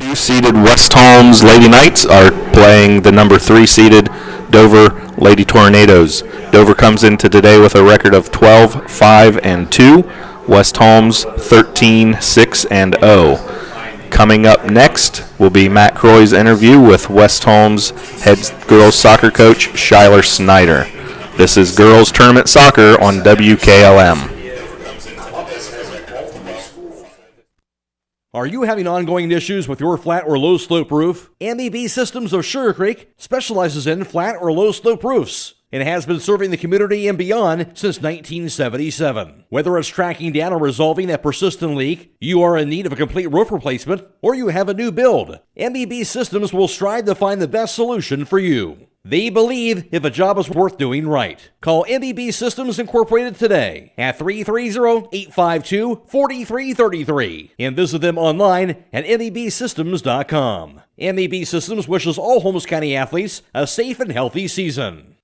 Two seeded West Holmes Lady Knights are playing the number 3 seeded Dover Lady Tornadoes. Dover comes into today with a record of 12-5-2. West Holmes 13-6-0. Coming up next will be Matt Croy's interview with West Holmes head girls soccer coach Shyler Snyder. This is Girls Tournament Soccer on WKLM. Are you having ongoing issues with your flat or low slope roof? MEB Systems of Sugar Creek specializes in flat or low slope roofs and has been serving the community and beyond since 1977. Whether it's tracking down or resolving a persistent leak, you are in need of a complete roof replacement, or you have a new build, MEB Systems will strive to find the best solution for you. They believe if a job is worth doing right. Call MEB Systems Incorporated today at 330-852-4333 and visit them online at mebsystems.com. MEB Systems wishes all Holmes County athletes a safe and healthy season.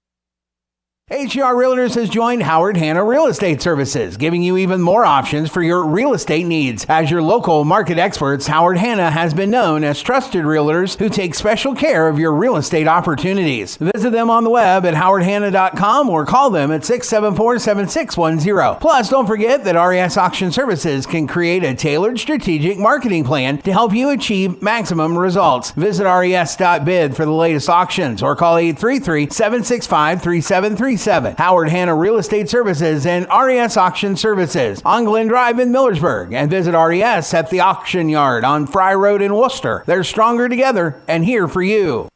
HER Realtors has joined Howard Hanna Real Estate Services, giving you even more options for your real estate needs. As your local market experts, Howard Hanna has been known as trusted realtors who take special care of your real estate opportunities. Visit them on the web at howardhanna.com or call them at 674-7610. Plus, don't forget that RES Auction Services can create a tailored strategic marketing plan to help you achieve maximum results. Visit res.bid for the latest auctions or call 833-765-3737. Howard Hanna Real Estate Services and RES Auction Services on Glen Drive in Millersburg, and visit RES at the Auction Yard on Fry Road in Worcester. They're stronger together and here for you.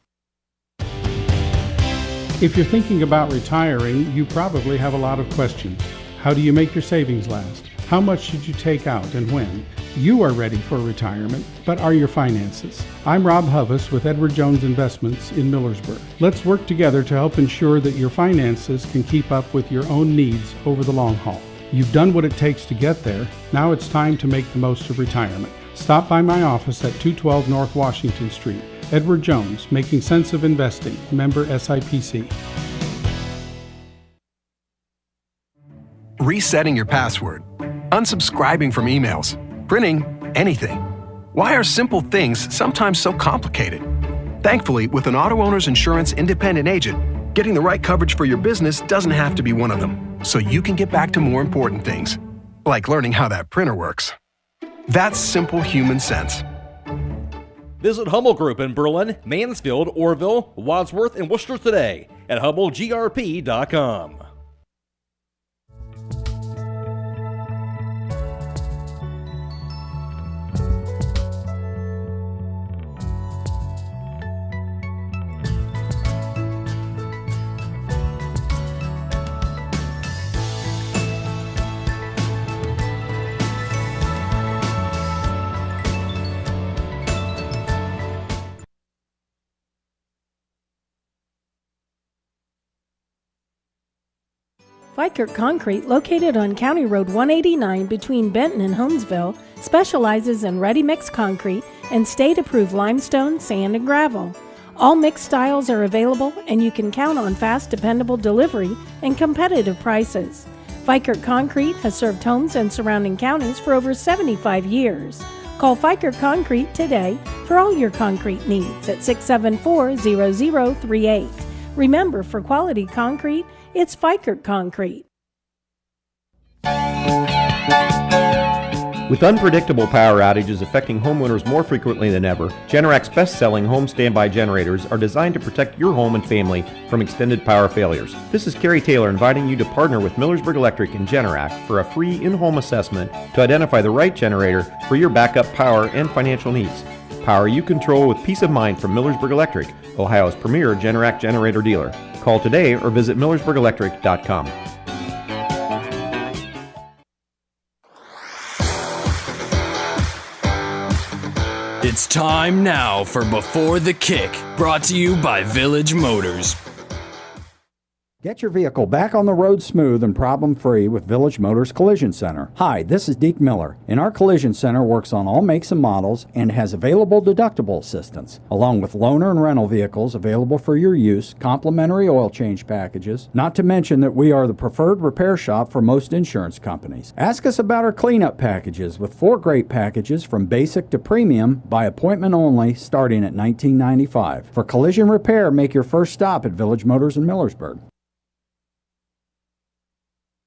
If you're thinking about retiring, you probably have a lot of questions. How do you make your savings last? How much should you take out and when? You are ready for retirement, but are your finances? I'm Rob Huvis with Edward Jones Investments in Millersburg. Let's work together to help ensure that your finances can keep up with your own needs over the long haul. You've done what it takes to get there. Now it's time to make the most of retirement. Stop by my office at 212 North Washington Street. Edward Jones, Making Sense of Investing, member SIPC. Resetting your password, unsubscribing from emails, printing anything. Why are simple things sometimes so complicated? Thankfully, with an auto owner's insurance independent agent, getting the right coverage for your business doesn't have to be one of them, so you can get back to more important things, like learning how that printer works. That's simple human sense. Visit Hummel Group in Berlin, Mansfield, Orville, Wadsworth, and Worcester today at HummelGRP.com. Wengerd Concrete, located on County Road 189 between Benton and Holmesville, specializes in ready-mix concrete and state-approved limestone, sand, and gravel. All mixed styles are available, and you can count on fast, dependable delivery and competitive prices. Wengerd Concrete has served Holmes and surrounding counties for over 75 years. Call Wengerd Concrete today for all your concrete needs at 674-0038. Remember, for quality concrete, it's Wengerd Concrete. With unpredictable power outages affecting homeowners more frequently than ever, Generac's best-selling home standby generators are designed to protect your home and family from extended power failures. This is Kerry Taylor inviting you to partner with Millersburg Electric and Generac for a free in-home assessment to identify the right generator for your backup power and financial needs. Power you control with peace of mind from Millersburg Electric, Ohio's premier Generac generator dealer. Call today or visit millersburgelectric.com. It's time now for Before the Kick, brought to you by Village Motors. Get your vehicle back on the road smooth and problem-free with Village Motors Collision Center. Hi, this is Deke Miller, and our Collision Center works on all makes and models and has available deductible assistance, along with loaner and rental vehicles available for your use, complimentary oil change packages, not to mention that we are the preferred repair shop for most insurance companies. Ask us about our cleanup packages with 4 great packages from basic to premium by appointment only starting at $19.95. For collision repair, make your first stop at Village Motors in Millersburg.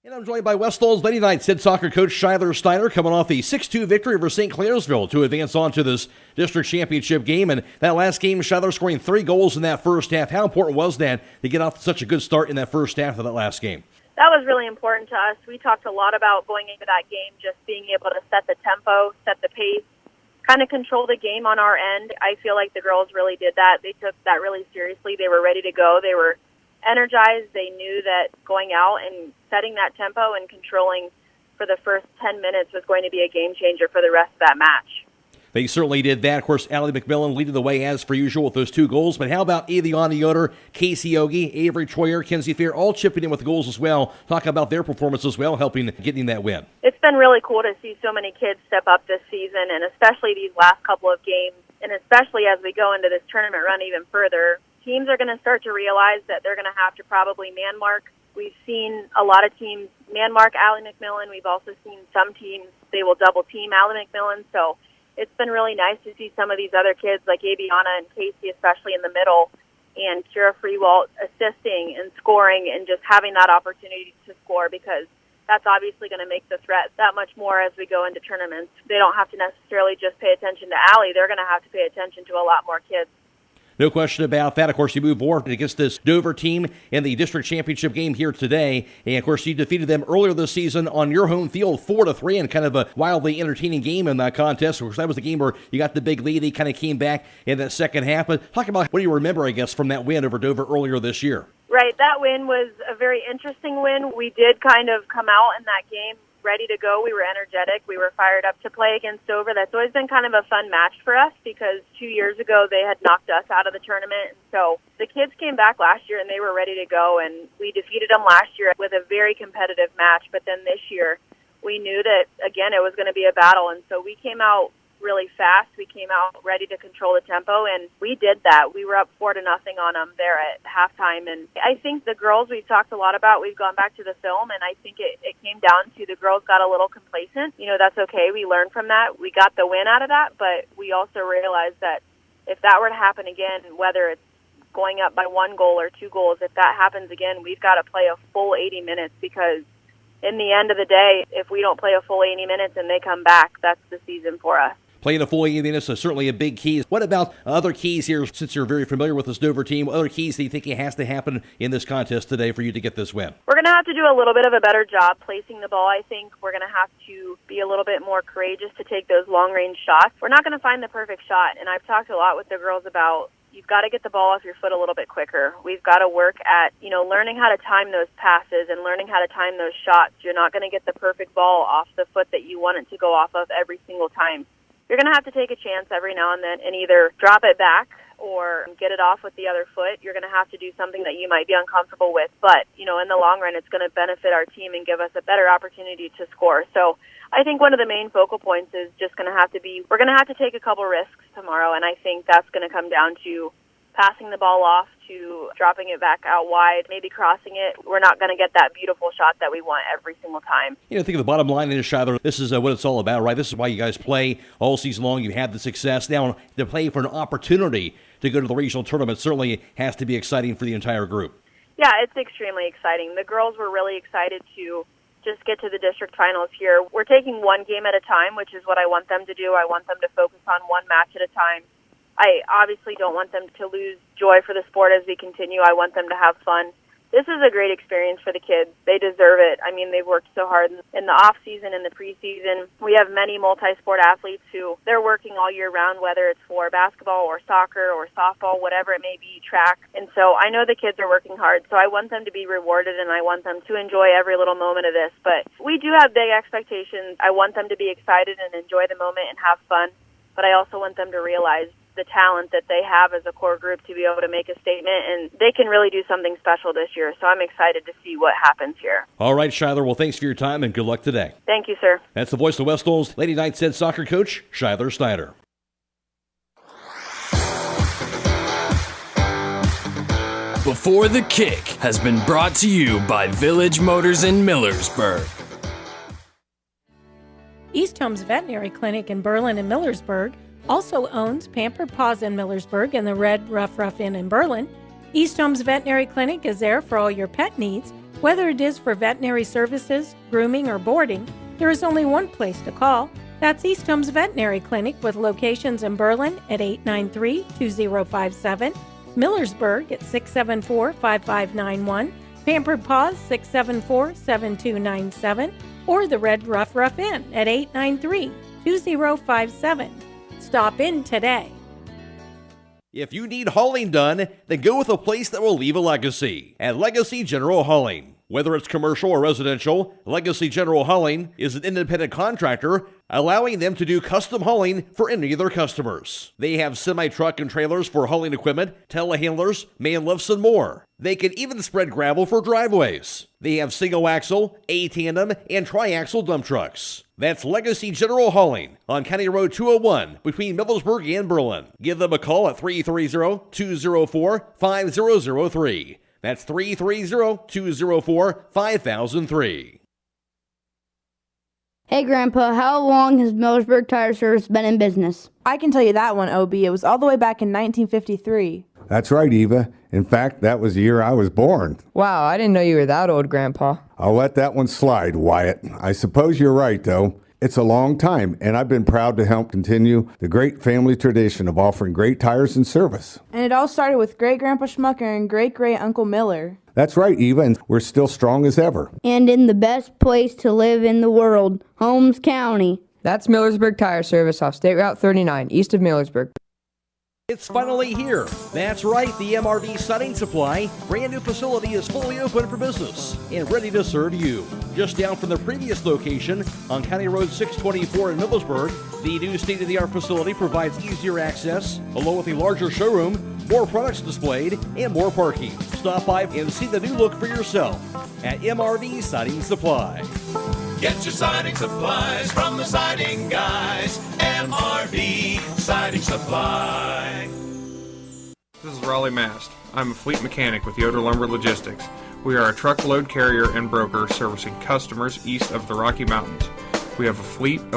And I'm joined by Westall's Lady Knights head soccer coach Shyler Steiner, coming off the 6-2 victory over St. Clairsville to advance on to this district championship game. And that last game, Shyler scoring 3 goals in that first half. How important was that to get off to such a good start in that first half of that last game? That was really important to us. We talked a lot about going into that game, just being able to set the tempo, set the pace, kind of control the game on our end. I feel like the girls really did that. They took that really seriously. They were ready to go. They were energized. They knew that going out and setting that tempo and controlling for the first 10 minutes was going to be a game changer for the rest of that match. They certainly did that. Of course, Allie McMillan leading the way as for usual with those 2 goals. But how about Aviana Yoder, Casey Ogie, Avery Troyer, Kenzie Fair, all chipping in with goals as well. Talk about their performance as well, helping getting that win. It's been really cool to see so many kids step up this season, and especially these last couple of games, and especially as we go into this tournament run even further. Teams are going to start to realize that they're going to have to probably man mark We've seen a lot of teams man-mark Allie McMillan. We've also seen some teams, they will double-team Allie McMillan. So it's been really nice to see some of these other kids like Aviana and Casey, especially in the middle, and Kira Freewalt assisting and scoring and just having that opportunity to score, because that's obviously going to make the threat that much more as we go into tournaments. They don't have to necessarily just pay attention to Allie. They're going to have to pay attention to a lot more kids. No question about that. Of course, you move forward against this Dover team in the district championship game here today. And, of course, you defeated them earlier this season on your home field 4-3 in kind of a wildly entertaining game in that contest. Of course, that was the game where you got the big lead. They kind of came back in that second half. But talk about what do you remember, I guess, from that win over Dover earlier this year? Right. That win was a very interesting win. We did kind of come out in that game ready to go. We were energetic. We were fired up to play against Dover. That's always been kind of a fun match for us because 2 years ago they had knocked us out of the tournament. So the kids came back last year and they were ready to go, and we defeated them last year with a very competitive match. But then this year we knew that, again, it was going to be a battle, and so we came out really fast. We came out ready to control the tempo, and we did that. We were up 4-0 on them there at halftime, and I think the girls we've talked a lot about, we've gone back to the film, and I think it came down to the girls got a little complacent. You know, that's okay. We learned from that. We got the win out of that, but we also realized that if that were to happen again, whether it's going up by 1 goal or 2 goals, if that happens again, we've got to play a full 80 minutes because in the end of the day, if we don't play a full 80 minutes and they come back, that's the season for us. Playing a full 80 minutes is certainly a big key. What about other keys here, since you're very familiar with this Dover team? What other keys do you think has to happen in this contest today for you to get this win? We're going to have to do a little bit of a better job placing the ball. I think we're going to have to be a little bit more courageous to take those long-range shots. We're not going to find the perfect shot, and I've talked a lot with the girls about you've got to get the ball off your foot a little bit quicker. We've got to work at, learning how to time those passes and learning how to time those shots. You're not going to get the perfect ball off the foot that you want it to go off of every single time. You're going to have to take a chance every now and then and either drop it back or get it off with the other foot. You're going to have to do something that you might be uncomfortable with. But, in the long run, it's going to benefit our team and give us a better opportunity to score. So I think one of the main focal points is just going to have to be, we're going to have to take a couple risks tomorrow, and I think that's going to come down to passing the ball off to dropping it back out wide, maybe crossing it. We're not going to get that beautiful shot that we want every single time. I think the bottom line is, Shiler, this is what it's all about, right? This is why you guys play all season long. You've had the success. Now, to play for an opportunity to go to the regional tournament certainly has to be exciting for the entire group. Yeah, it's extremely exciting. The girls were really excited to just get to the district finals here. We're taking one game at a time, which is what I want them to do. I want them to focus on one match at a time. I obviously don't want them to lose joy for the sport as we continue. I want them to have fun. This is a great experience for the kids. They deserve it. I mean, they've worked so hard in the off-season and the preseason. We have many multi-sport athletes who they're working all year round, whether it's for basketball or soccer or softball, whatever it may be, track. And so I know the kids are working hard, so I want them to be rewarded and I want them to enjoy every little moment of this. But we do have big expectations. I want them to be excited and enjoy the moment and have fun, but I also want them to realize the talent that they have as a core group to be able to make a statement, and they can really do something special this year. So I'm excited to see what happens here. All right, Shiler. Well, thanks for your time and good luck today. Thank you, sir. That's the voice of West Holmes Lady Knights head soccer coach, Shiler Snyder. Before the Kick has been brought to you by Village Motors in Millersburg. East Holmes Veterinary Clinic in Berlin and Millersburg also owns Pampered Paws in Millersburg and the Red Rough Inn in Berlin. East Holmes Veterinary Clinic is there for all your pet needs. Whether it is for veterinary services, grooming, or boarding, there is only one place to call. That's East Holmes Veterinary Clinic with locations in Berlin at 893-2057, Millersburg at 674-5591, Pampered Paws 674-7297, or the Red Rough Inn at 893-2057. Stop in today. If you need hauling done, then go with a place that will leave a legacy. At Legacy General Hauling. Whether it's commercial or residential, Legacy General Hauling is an independent contractor, allowing them to do custom hauling for any of their customers. They have semi-truck and trailers for hauling equipment, telehandlers, man lifts, and more. They can even spread gravel for driveways. They have single-axle, A-tandem, and tri-axle dump trucks. That's Legacy General Hauling on County Road 201 between Millersburg and Berlin. Give them a call at 330-204-5003. That's 330-204-5003. Hey, Grandpa, how long has Millersburg Tire Service been in business? I can tell you that one, OB. It was all the way back in 1953. That's right, Eva. In fact, that was the year I was born. Wow, I didn't know you were that old, Grandpa. I'll let that one slide, Wyatt. I suppose you're right, though. It's a long time, and I've been proud to help continue the great family tradition of offering great tires and service. And it all started with Great-Grandpa Schmucker and Great-Great-Uncle Miller. That's right, Eva, and we're still strong as ever. And in the best place to live in the world, Holmes County. That's Millersburg Tire Service off State Route 39, east of Millersburg. It's finally here. That's right, the MRV Siding Supply brand new facility is fully open for business and ready to serve you. Just down from the previous location on County Road 624 in Millersburg, the new state-of-the-art facility provides easier access, along with a larger showroom, more products displayed, and more parking. Stop by and see the new look for yourself at MRV Siding Supply. Get your siding supplies from the siding guys. MRV Siding Supply. This is Raleigh Mast. I'm a fleet mechanic with Yoder Lumber Logistics. We are a truckload carrier and broker servicing customers east of the Rocky Mountains. We have a fleet of